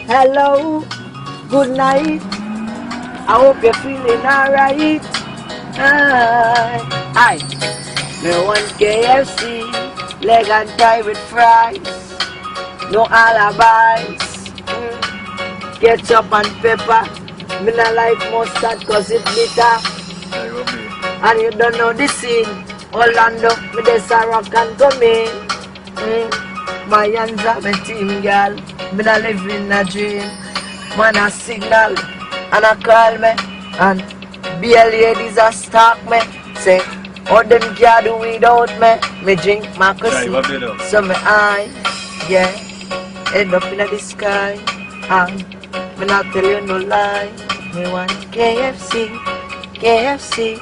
Hello, good night. I hope you're feeling alright. Aye, me want KFC, leg and tie with fries. No alibis. Ketchup and pepper. Me not like mustard cause it's bitter. And you don't know the scene. Orlando, me des a rock and come in. My hands are my team, girl. Me not live in a dream. Man a signal and a call me. And be a ladies a stalk me. Say, oh them can't do without me. Me drink my coffee. So me eye, yeah, end up in the sky. And me not tell you no lie. Me want KFC, KFC.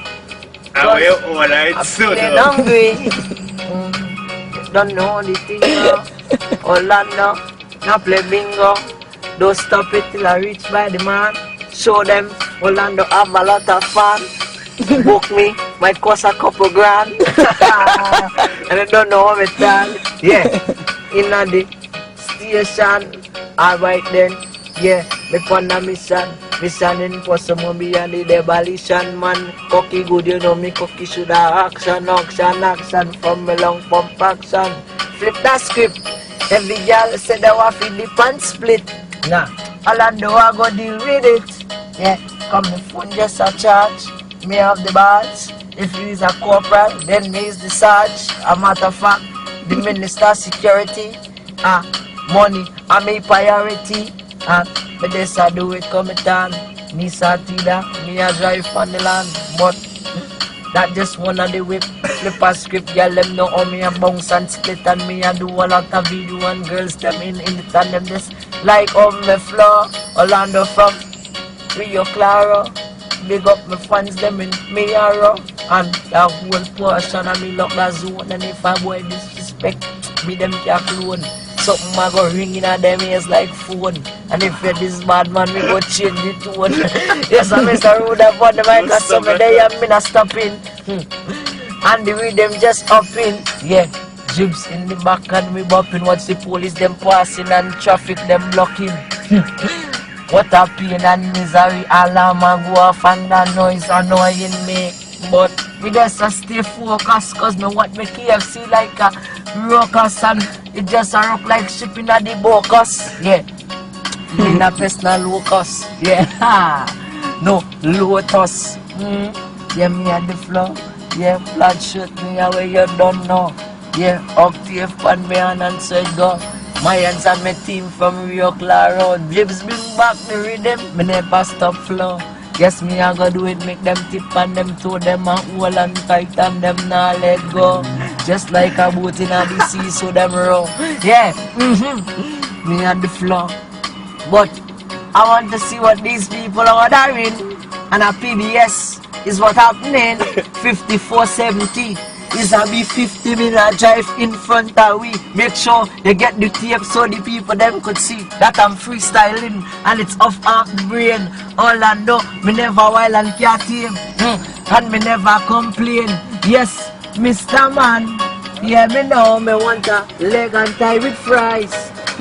I'm feeling hungry. Don't know the thing now. Orlando, now play bingo. Don't stop it till I reach by the man. Show them Orlando have a lot of fun. Book me, might cost a couple grand. And I don't know how it done. Yeah, in the station. Alright then, yeah, me on a mission. Mission impossible beyond the demolition, man. Cocky good, you know me cocky should have action, action, action. From me long pump action. Flip that script. Every girl said they want to the pants split. Nah, Orlando I go deal with it. Yeah, come the phone just a charge. Me have the badge. If he is a corporal, then me is the sarge. A matter of fact, the minister security. Money a me priority. But this I do it come it on. Me Satida, me a drive on the land. But that just one of the whip. Flip a script, girl them know how me a bounce and split. And me a do a lot of video and girls them in it. And them just like on me floor. Orlando from Rio Claro. Big up my fans them in me arrow. And that whole portion of me lock the zone. And if a boy disrespect me, them can't clone. Something I go ring in a them ears like phone. And if you're this bad man, we go change the tone. Yes, I Mr. Rude upon the mic and some of them me not stopping. And the rhythm just up in. Yeah, jibs in the back and we bopping. Watch the police them passing and traffic them blocking. What a pain and misery. Alarm and go off and the noise annoying me. But we just stay focused cause me want me KFC like a ruckus and it just a rock like ship in a the bocus. Yeah, in a personal locus. Yeah, no lotus. Yeah, me at the floor. Yeah, flat shirt me away you don't know. Yeah, octave pan me and so it go. My hands and my team from Rio Claro. Jibs bring back the rhythm. Me never stop flow. Yes, me I go do it, make them tip and them toe, them a hold and tight and them nah let go. Just like a boat in the sea, so them row. Yeah, me on the floor. But I want to see what these people are doing. And a PBS is what happening. 5470 is a be 50-minute drive in front of we. Make sure you get the tape so the people them could see that I'm freestyling and it's off the brain. Orlando, me never wild and can't tame. And me never complain. Yes, Mr. Man, yeah me know me want a leg and tie with fries.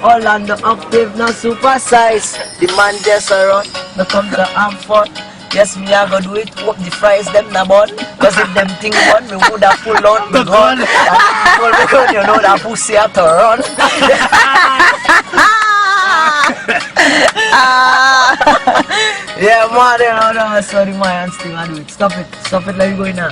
Orlando octave no super size. The man just around, me come to have fun. Yes, me a go do it, hope the fries them na bun. Cause if them thing bun, me woulda pull out the gun. And pull the gun, you know that pussy have to run. Yeah, man, you know, sorry, my hands still I do it. Stop it, let me go in now.